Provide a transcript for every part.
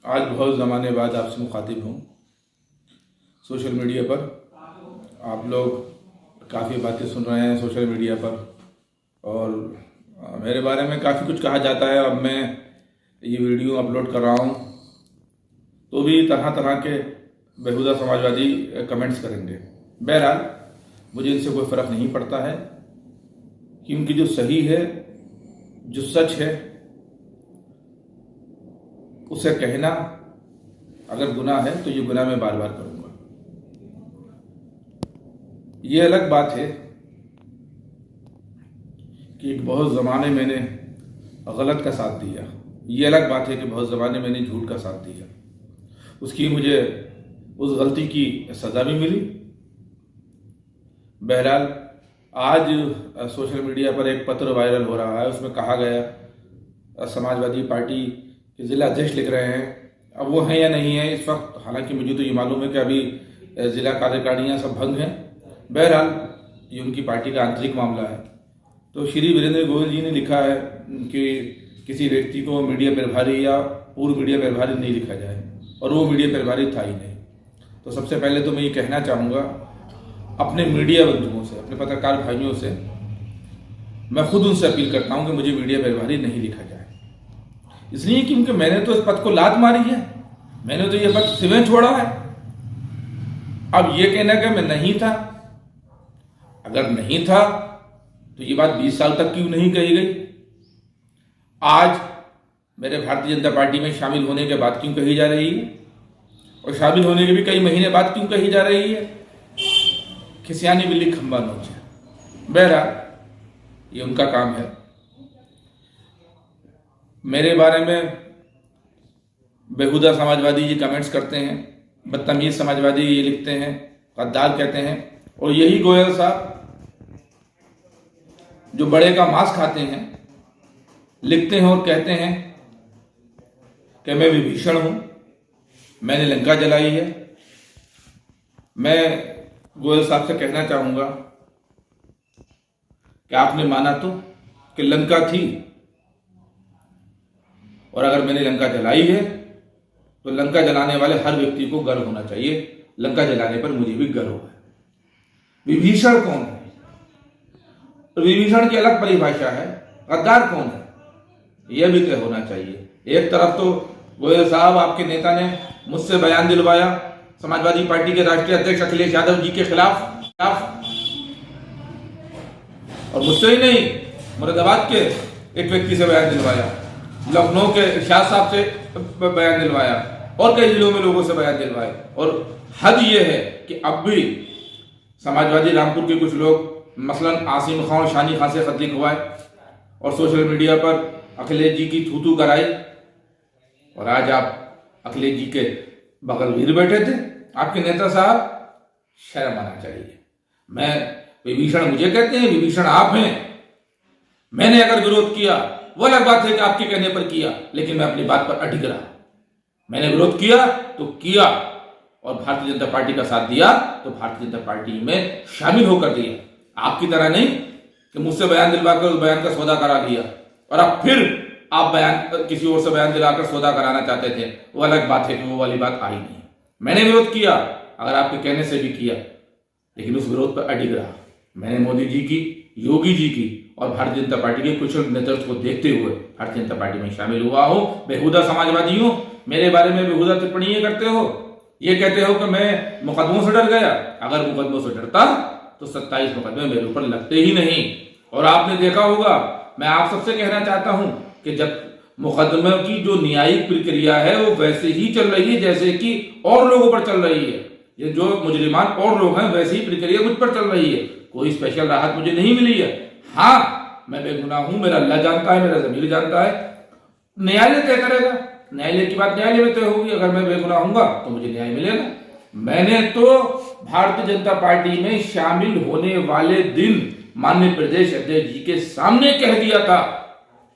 आज बहुत ज़माने बाद आपसे मुखातिब हूँ। सोशल मीडिया पर आप लोग काफ़ी बातें सुन रहे हैं सोशल मीडिया पर, और मेरे बारे में काफ़ी कुछ कहा जाता है। अब मैं ये वीडियो अपलोड कर रहा हूँ तो भी तरह तरह के बेहुदा समाजवादी कमेंट्स करेंगे। बहरहाल मुझे इनसे कोई फ़र्क नहीं पड़ता है, क्योंकि जो सही है, जो सच है, उसे कहना अगर गुनाह है तो ये गुनाह मैं बार बार करूंगा। ये अलग बात है कि बहुत ज़माने मैंने गलत का साथ दिया, ये अलग बात है कि बहुत ज़माने मैंने झूठ का साथ दिया। उसकी मुझे उस गलती की सज़ा भी मिली। बहरहाल आज सोशल मीडिया पर एक पत्र वायरल हो रहा है, उसमें कहा गया समाजवादी पार्टी के ज़िला अध्यक्ष लिख रहे हैं। अब वो हैं या नहीं है इस वक्त, हालांकि मुझे तो ये मालूम है कि अभी ज़िला कार्यकारिणियाँ सब भंग हैं। बहरहाल ये उनकी पार्टी का आंतरिक मामला है। तो श्री वीरेंद्र गोयल जी ने लिखा है कि किसी व्यक्ति को मीडिया प्रभारी या पूर्व मीडिया प्रभारी नहीं लिखा जाए, और वो मीडिया प्रभारी था ही नहीं। तो सबसे पहले तो मैं ये कहना चाहूँगा अपने मीडिया बंधुओं से, अपने पत्रकार भाइयों से, मैं खुद उनसे अपील करता हूँ कि मुझे मीडिया प्रभारी नहीं लिखा जाए। इसलिए क्योंकि मैंने तो इस पद को लात मारी है, मैंने तो ये पद सिवें छोड़ा है। अब ये कहना कि मैं नहीं था, अगर नहीं था तो ये बात 20 साल तक क्यों नहीं कही गई? आज मेरे भारतीय जनता पार्टी में शामिल होने के बाद क्यों कही जा रही है, और शामिल होने के भी कई महीने बाद क्यों कही जा रही है? खिसियानी बिल्ली खंबा नोचे। बहरहाल ये उनका काम है। मेरे बारे में बेहुदा समाजवादी ये कमेंट्स करते हैं, बदतमीज समाजवादी ये लिखते हैं, गद्दार कहते हैं, और यही गोयल साहब जो बड़े का मांस खाते हैं लिखते हैं और कहते हैं कि मैं विभीषण हूं, मैंने लंका जलाई है। मैं गोयल साहब से कहना चाहूंगा कि आपने माना तो कि लंका थी, और अगर मैंने लंका जलाई है तो लंका जलाने वाले हर व्यक्ति को गर्व होना चाहिए। लंका जलाने पर मुझे भी गर्व है। विभीषण कौन है? विभीषण की अलग परिभाषा है। गद्दार कौन है यह भी तय होना चाहिए। एक तरफ तो गोयल साहब आपके नेता ने मुझसे बयान दिलवाया समाजवादी पार्टी के राष्ट्रीय अध्यक्ष अखिलेश यादव जी के खिलाफ, और मुझसे ही नहीं, मुरादाबाद के एक व्यक्ति से बयान दिलवाया, लखनऊ के इरशाद साहब से बयान दिलवाया, और कई जिलों में लोगों से बयान दिलवाए। और हद ये है कि अब भी समाजवादी रामपुर के कुछ लोग मसलन आसिम खान और शानी खान से खत लिखवाए और सोशल मीडिया पर अखिलेश जी की थू कराई, और आज आप अखिलेश जी के बगल वीर बैठे थे। आपके नेता साहब, शर्म आना चाहिए। मैं विभीषण मुझे कहते हैं, विभीषण आप हैं। मैंने अगर विरोध किया वो अलग बात है कि आपके कहने पर किया, लेकिन मैं अपनी बात पर अटक रहा। मैंने विरोध किया तो किया, और भारतीय जनता पार्टी का साथ दिया तो भारतीय जनता पार्टी में शामिल होकर दिया। आपकी तरह नहीं कि मुझसे बयान दिलवाकर उस बयान का सौदा करा दिया, और अब फिर आप बयान किसी और से बयान दिलाकर सौदा कराना चाहते थे। वो अलग बात है कि वो वाली बात आई नहीं। मैंने विरोध किया, अगर आपके कहने से भी किया, लेकिन उस विरोध पर अडिग रहा। मैंने मोदी जी की, योगी जी की और भारतीय जनता पार्टी के कुशल नेतृत्व को देखते हुए भारतीय जनता पार्टी में शामिल हुआ हो। बेहुदा समाजवादियों, मेरे बारे में बेहुदा टिप्पणी करते हो, ये कहते हो कि मैं मुकदमों से डर गया। अगर मुकदमों से डरता तो 27 मुकदमे मेरे ऊपर लगते ही नहीं। और आपने देखा होगा, मैं आप सबसे कहना चाहता हूं कि जब मुकदमे की जो न्यायिक प्रक्रिया है वो वैसे ही चल रही है जैसे कि और लोगों पर चल रही है। ये जो मुजरिमान और लोग हैं वैसे ही प्रक्रिया मुझ पर चल रही है। कोई स्पेशल राहत मुझे नहीं मिली है। हाँ, मैं बेगुनाह हूं, मेरा अल्लाह जानता है, मेरा ज़मीर जानता है। न्यायालय तय करेगा, न्यायालय की बात न्यायालय में तय होगी। अगर मैं बेगुनाह हूंगा तो मुझे न्याय मिलेगा। मैंने तो भारतीय जनता पार्टी में शामिल होने वाले दिन माननीय प्रदेश अध्यक्ष जी के सामने कह दिया था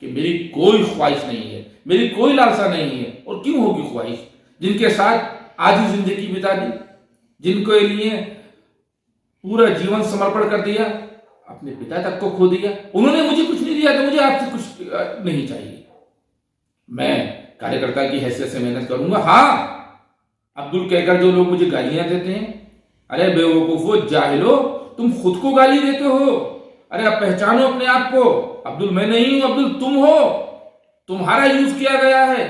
कि मेरी कोई ख्वाहिश नहीं है, मेरी कोई लालसा नहीं है। और क्यों होगी ख्वाहिश? जिनके साथ आधी जिंदगी बिता दी, जिनके लिए पूरा जीवन समर्पण कर दिया, अपने पिता तक को खो दिया, उन्होंने मुझे कुछ नहीं दिया तो मुझे आपसे कुछ नहीं चाहिए। मैं कार्यकर्ता की हैसियत से मेहनत करूंगा। हाँ, अब्दुल कहकर जो लोग मुझे गालियां देते हैं, अरे बेवकूफो, जाहिलो, तुम खुद को गाली देते हो। अरे अब पहचानो अपने आप को। अब्दुल मैं नहीं हूं, अब्दुल तुम हो। तुम्हारा यूज किया गया है।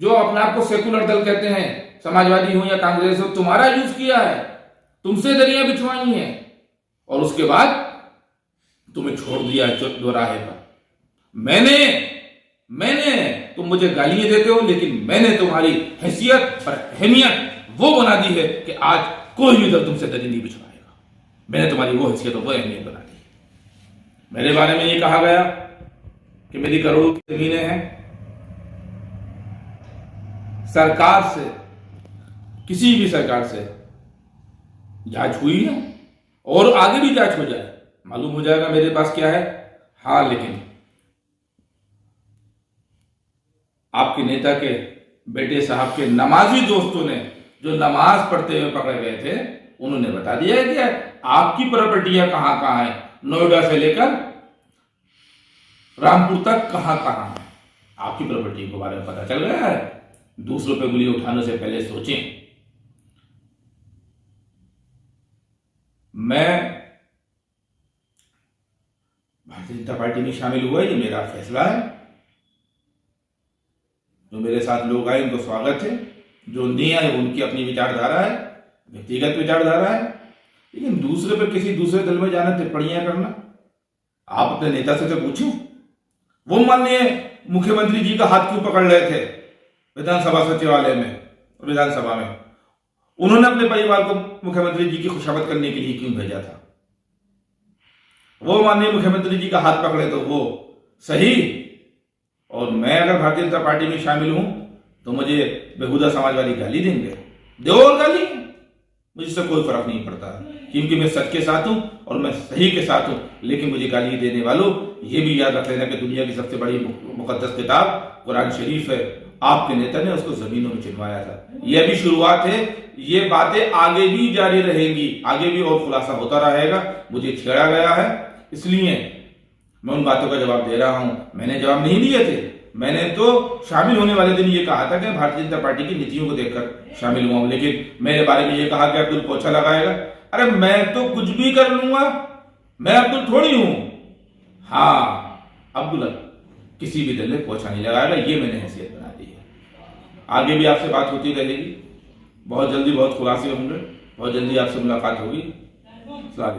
जो अपने आप को सेकुलर दल कहते हैं, समाजवादी हो या कांग्रेस हो, तुम्हारा यूज किया है, तुमसे दरिया बिछवाई है, और उसके बाद तुम्हें छोड़ दिया दोराहे पर। मैंने तुम मुझे गालियां देते हो, लेकिन मैंने तुम्हारी हैसियत और अहमियत वो बना दी है कि आज कोई भी दल तुमसे दरी नहीं बिछवाएगा। मैंने तुम्हारी वो हैसियत और वो अहमियत बना दी। मेरे बारे में ये कहा गया कि मेरी करोड़ों की जमीनें हैं। सरकार से, किसी भी सरकार से जांच हुई है और आगे भी जांच हो जाए, मालूम हो जाएगा मेरे पास क्या है। हाँ, लेकिन आपके नेता के बेटे साहब के नमाजी दोस्तों ने, जो नमाज पढ़ते हुए पकड़े गए थे, उन्होंने बता दिया है कि आपकी प्रॉपर्टियां कहां कहां है, नोएडा से लेकर रामपुर तक कहां कहां है। आपकी प्रॉपर्टी के बारे में पता चल गया है। दूसरों पे उंगली उठाने से पहले सोचें। मैं भारतीय जनता पार्टी में शामिल हुआ, ये मेरा फैसला है। जो मेरे साथ लोग आए उनको स्वागत है, जो नहीं आए उनकी अपनी विचारधारा है, व्यक्तिगत विचारधारा है। लेकिन दूसरे पे किसी दूसरे दल में जाना, टिप्पणियां करना, आप अपने नेता से तो पूछो। वो माननीय मुख्यमंत्री जी का हाथ क्यों पकड़ रहे थे विधानसभा सचिवालय में, विधानसभा में? उन्होंने अपने परिवार को मुख्यमंत्री जी की खुशामद करने के लिए क्यों भेजा था? वो माननीय मुख्यमंत्री जी का हाथ पकड़े तो वो सही। और मैं अगर भारतीय जनता पार्टी में शामिल हूं तो मुझे बेहुदा समाजवादी गाली देंगे, दो और गाली, मुझसे कोई फर्क नहीं पड़ता, क्योंकि मैं सच के साथ हूं और मैं सही के साथ हूं। लेकिन मुझे गाली देने वालों, ये भी याद रख लेना कि दुनिया की सबसे बड़ी मुकद्दस किताब कुरान शरीफ है, आपके नेता ने उसको जमीनों में चिनवाया था। ये अभी शुरुआत है, ये बातें आगे भी जारी रहेंगी, आगे भी और खुलासा होता रहेगा। मुझे छेड़ा गया है, इसलिए मैं उन बातों का जवाब दे रहा हूं। मैंने जवाब नहीं दिए थे, मैंने तो शामिल होने वाले दिन ये कहा था कि भारतीय जनता पार्टी की नीतियों को देखकर शामिल हुआ हूं। लेकिन मेरे बारे में ये कहा कि अब्दुल पोछा लगाएगा। अरे मैं तो कुछ भी कर लूंगा, मैं अब्दुल थोड़ी हूं। हाँ, अब्दुल किसी भी दल में पोछा नहीं लगाएगा, ये मैंने हैसियत बना दी है। आगे भी आपसे बात होती रहेगी, बहुत जल्दी बहुत खुलासे होंगे, बहुत जल्दी आपसे मुलाकात होगी।